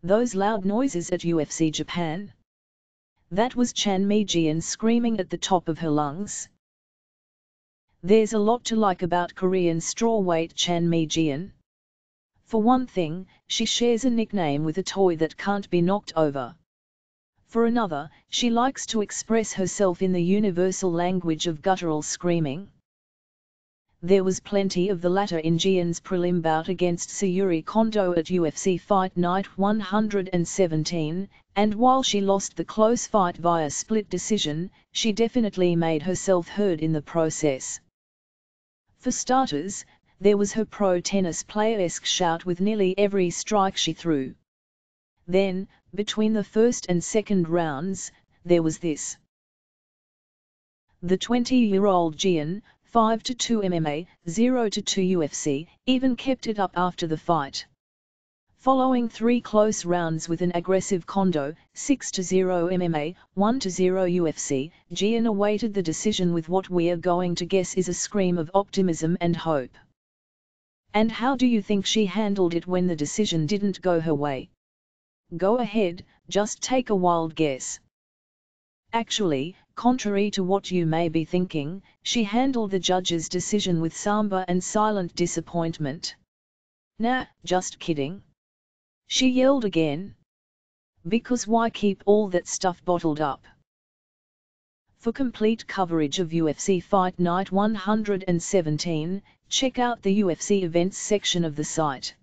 Those loud noises at UFC Japan. That was Chan-Mi Jeon screaming at the top of her lungs. There's a lot to like about Korean strawweight Chan-Mi Jeon. For one thing, she shares a nickname with a toy that can't be knocked over. For another, she likes to express herself in the universal language of guttural screaming. There was plenty of the latter in Jeon's prelim bout against Syuri Kondo at UFC Fight Night 117, and while she lost the close fight via split decision, she definitely made herself heard in the process. For starters, there was her pro tennis player-esque shout with nearly every strike she threw. Then, between the first and second rounds, there was this. The 20-year-old Jeon, 5-2 MMA, 0-2 UFC, even kept it up after the fight. Following 3 close rounds with an aggressive Kondo, 6-0 MMA, 1-0 UFC, Jeon awaited the decision with what we're going to guess is a scream of optimism and hope. And how do you think she handled it when the decision didn't go her way? Go ahead, just take a wild guess. Actually, contrary to what you may be thinking, she handled the judge's decision with somber and silent disappointment. Nah, just kidding. She yelled again. Because why keep all that stuff bottled up? For complete coverage of UFC Fight Night 117, check out the UFC events section of the site.